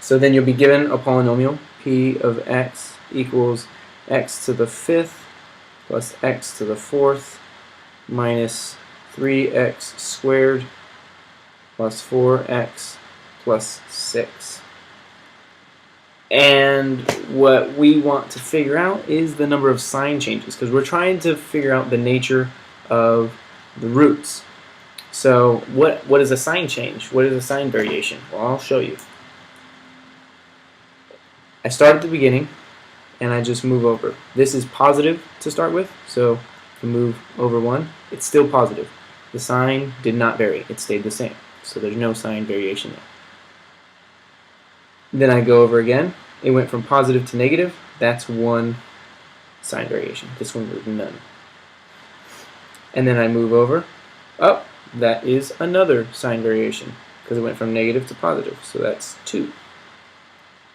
So then you'll be given a polynomial, p of x equals x to the fifth plus x to the fourth minus 3x squared plus 4x plus 6. And what we want to figure out is the number of sign changes, because we're trying to figure out the nature of the roots. So what is a sign change? What is a sign variation? Well, I'll show you. I start at the beginning and I just move over. This is positive to start with, so I move over 1. It's still positive. The sign did not vary. It stayed the same. So there's no sign variation there. Then I go over again. It went from positive to negative. That's one sign variation. This one was none. And then I move over. Oh, that is another sign variation because it went from negative to positive. So that's 2.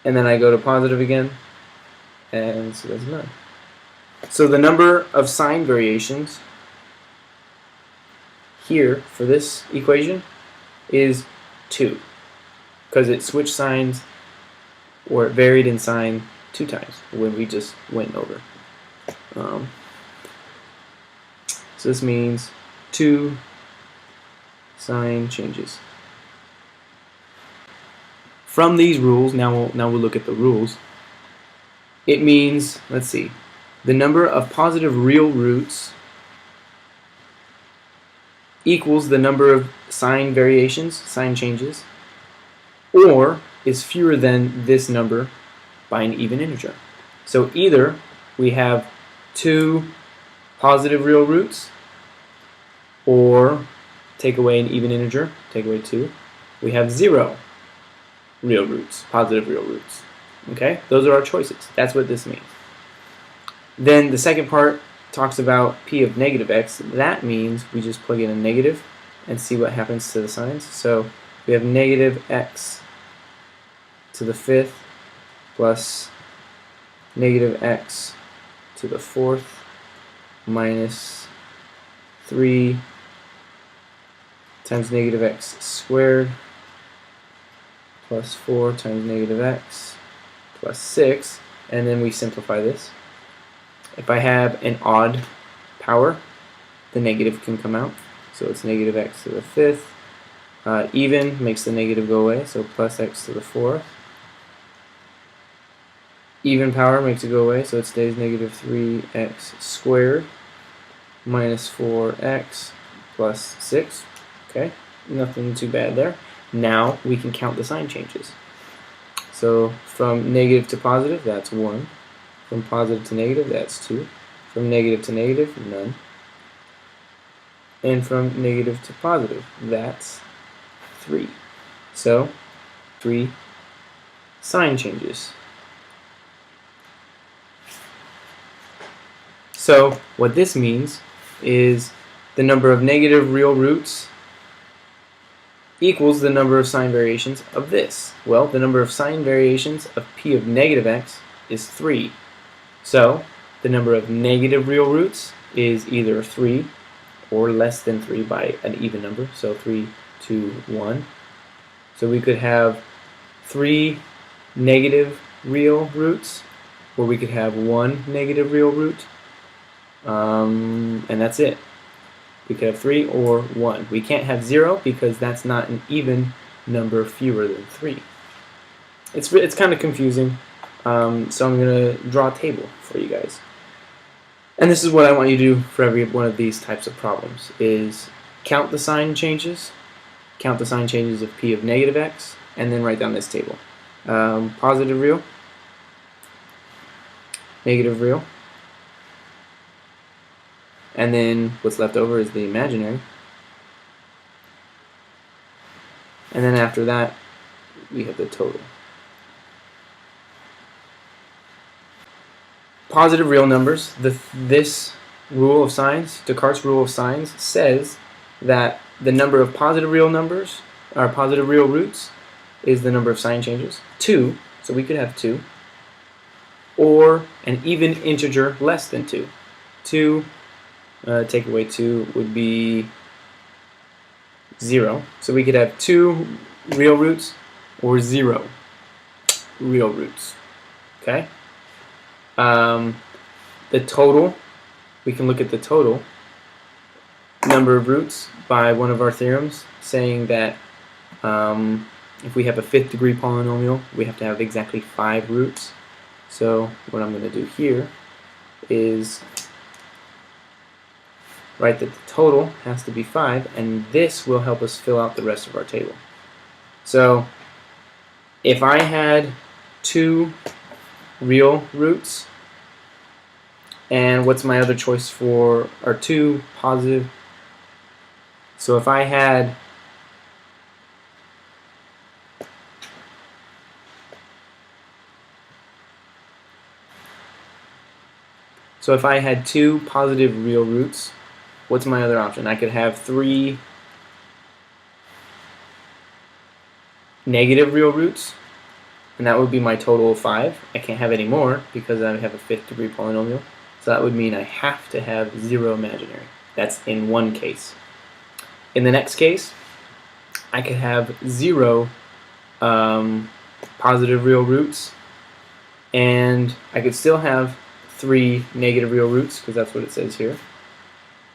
And then I go to positive again. And so that's none. So the number of sign variations here for this equation is 2, because it switched signs, or it varied in sign 2 times when we just went over. So this means 2 sign changes. From these rules, now we'll look at the rules. It means, let's see, the number of positive real roots equals the number of sign variations, sign changes, or is fewer than this number by an even integer. So either we have 2 positive real roots, or take away an even integer, take away 2, we have 0 real roots, positive real roots. Okay, those are our choices. That's what this means. Then the second part talks about p of negative x. That means we just plug in a negative and see what happens to the signs. So we have negative x to the fifth plus negative x to the fourth minus 3 times negative x squared plus 4 times negative x plus 6, and then we simplify this. If I have an odd power, the negative can come out, so it's negative x to the fifth. Even makes the negative go away, so plus x to the fourth. Even power makes it go away, so it stays negative 3x squared minus 4x plus 6. Okay, nothing too bad there. Now we can count the sign changes. So from negative to positive, that's 1. From positive to negative, that's 2. From negative to negative, none. And from negative to positive, that's 3. So 3 sign changes. So what this means is the number of negative real roots equals the number of sign variations of this. Well, the number of sign variations of p of negative x is 3. So the number of negative real roots is either 3 or less than 3 by an even number, so 3, 2, 1. So we could have 3 negative real roots, or we could have 1 negative real root, and that's it. We could have 3 or 1. We can't have 0 because that's not an even number fewer than 3. It's kind of confusing, so I'm going to draw a table for you guys. And this is what I want you to do for every one of these types of problems, is count the sign changes of p of negative x, and then write down this table. Positive real, negative real, and then what's left over is the imaginary. And then after that, we have the total. Positive real numbers, this rule of signs, Descartes' rule of signs, says that the number of positive real numbers, or positive real roots, is the number of sign changes. 2, so we could have 2, or an even integer less than 2. 2, take away 2 would be 0. So we could have 2 real roots or 0. real roots. Okay? The total, we can look at the total number of roots by one of our theorems, saying that if we have a 5th degree polynomial, we have to have exactly 5 roots. So what I'm going to do here is write that the total has to be 5, and this will help us fill out the rest of our table. So if I had 2 real roots, and what's my other choice for, or 2 positive? So if I had two positive real roots, what's my other option? I could have 3 negative real roots, and that would be my total of 5. I can't have any more because I have a 5th degree polynomial. So that would mean I have to have 0 imaginary. That's in one case. In the next case, I could have 0 positive real roots, and I could still have 3 negative real roots, because that's what it says here.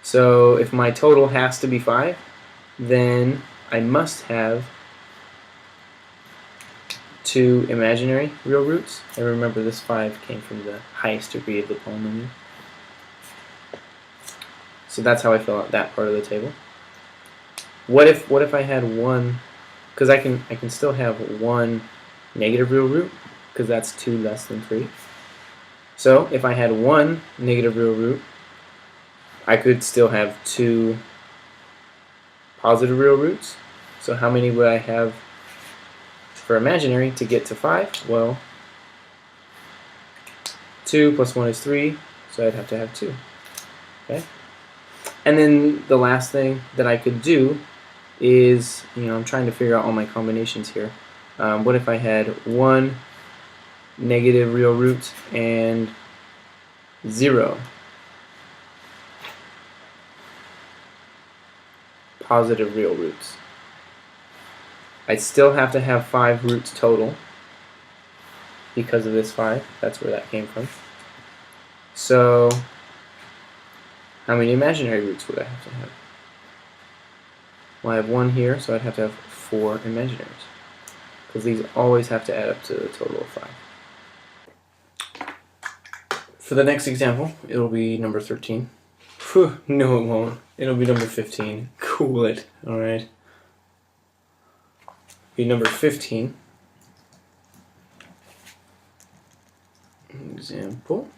So if my total has to be 5, then I must have 2 imaginary real roots. And remember, this 5 came from the highest degree of the polynomial. So that's how I fill out that part of the table. What if I had 1? Because I can still have 1 negative real root, because that's 2 less than 3. So if I had 1 negative real root, I could still have 2 positive real roots. So how many would I have for imaginary to get to 5? Well, 2 plus 1 is 3, so I'd have to have 2. Okay? And then the last thing that I could do is, I'm trying to figure out all my combinations here. What if I had 1 negative real root and 0 positive real roots? I still have to have 5 roots total because of this 5. That's where that came from. So how many imaginary roots would I have to have? Well, I have 1 here, so I'd have to have 4 imaginaries, because these always have to add up to the total of 5. For the next example, it'll be number 13. Whew, no, it won't. It'll be number 15. Cool it. All right. Be number 15. Example.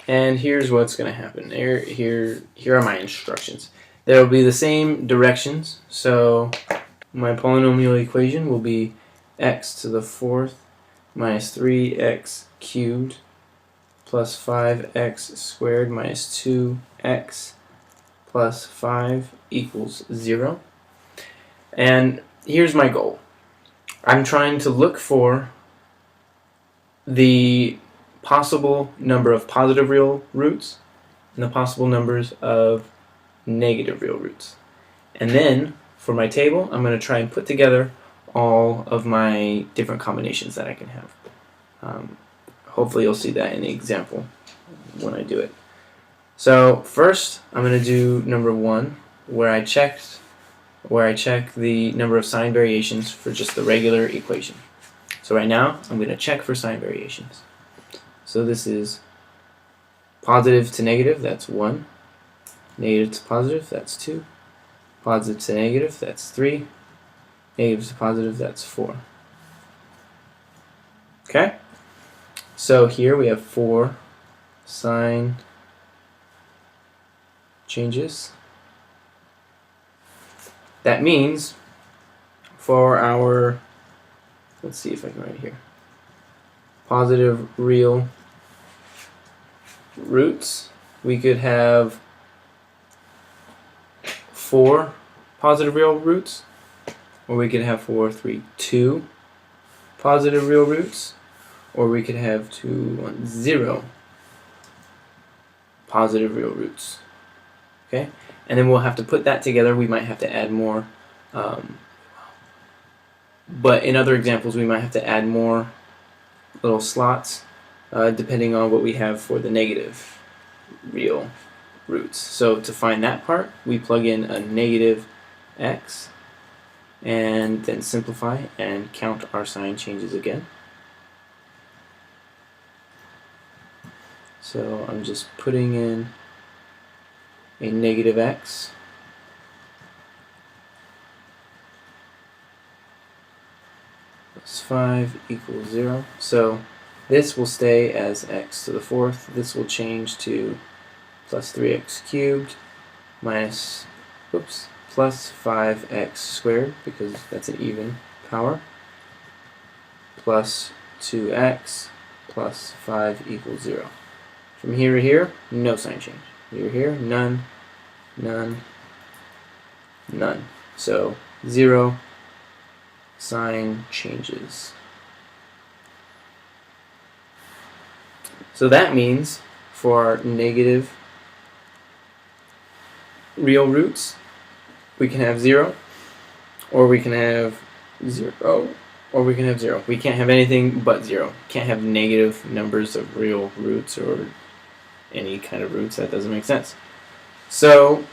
And here's what's going to happen. Here are my instructions. There will be the same directions. So my polynomial equation will be x to the 4th minus 3x cubed plus 5x squared minus 2x plus 5 equals 0. And here's my goal. I'm trying to look for the possible number of positive real roots and the possible numbers of negative real roots. And then for my table, I'm going to try and put together all of my different combinations that I can have. Hopefully you'll see that in the example when I do it. So first I'm going to do number 1, where I check the number of sign variations for just the regular equation. So right now I'm going to check for sign variations. So this is positive to negative, that's 1. Negative to positive, that's 2. Positive to negative, that's 3. Negative to positive, that's 4. Okay? So here we have 4 sign changes. That means for our, let's see if I can write it here, positive real roots, we could have 4 positive real roots, or we could have 2 positive real roots, or we could have 0 positive real roots. Okay, and then we'll have to put that together. We might have to add more But in other examples, we might have to add more little slots depending on what we have for the negative real roots. So to find that part, we plug in a negative x and then simplify and count our sign changes again. So I'm just putting in a negative x plus 5 equals 0. So this will stay as x to the fourth. This will change to plus 3x cubed minus, plus 5x squared, because that's an even power, plus 2x plus 5 equals 0. From here to here, no sign change. Here to here, none, none, none. So 0 sign changes. So that means for our negative real roots, we can have 0, or we can have 0, or we can have 0. We can't have anything but 0. Can't have negative numbers of real roots or any kind of roots. That doesn't make sense. So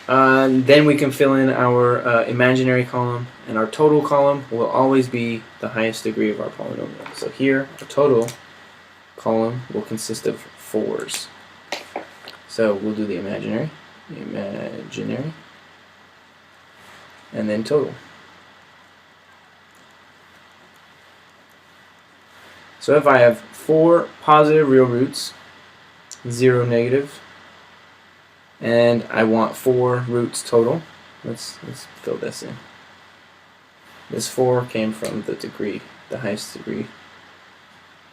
then we can fill in our imaginary column, and our total column will always be the highest degree of our polynomial. So here, our total column will consist of 4s. So we'll do the imaginary, and then total. So if I have 4 positive real roots, 0 negative, and I want 4 roots total, let's fill this in. This 4 came from the degree, the highest degree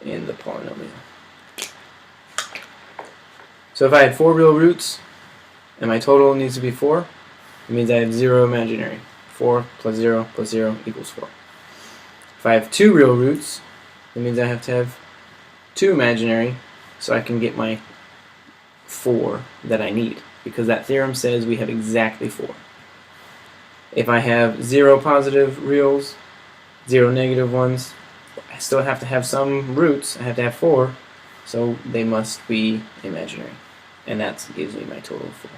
in the polynomial. So if I had 4 real roots, and my total needs to be 4, it means I have 0 imaginary. 4 plus 0 equals 4. If I have 2 real roots, it means I have to have 2 imaginary, so I can get my 4 that I need, because that theorem says we have exactly 4. If I have 0 positive reals, 0 negative ones, I still have to have some roots. I have to have 4, so they must be imaginary. And that gives me my total of 4.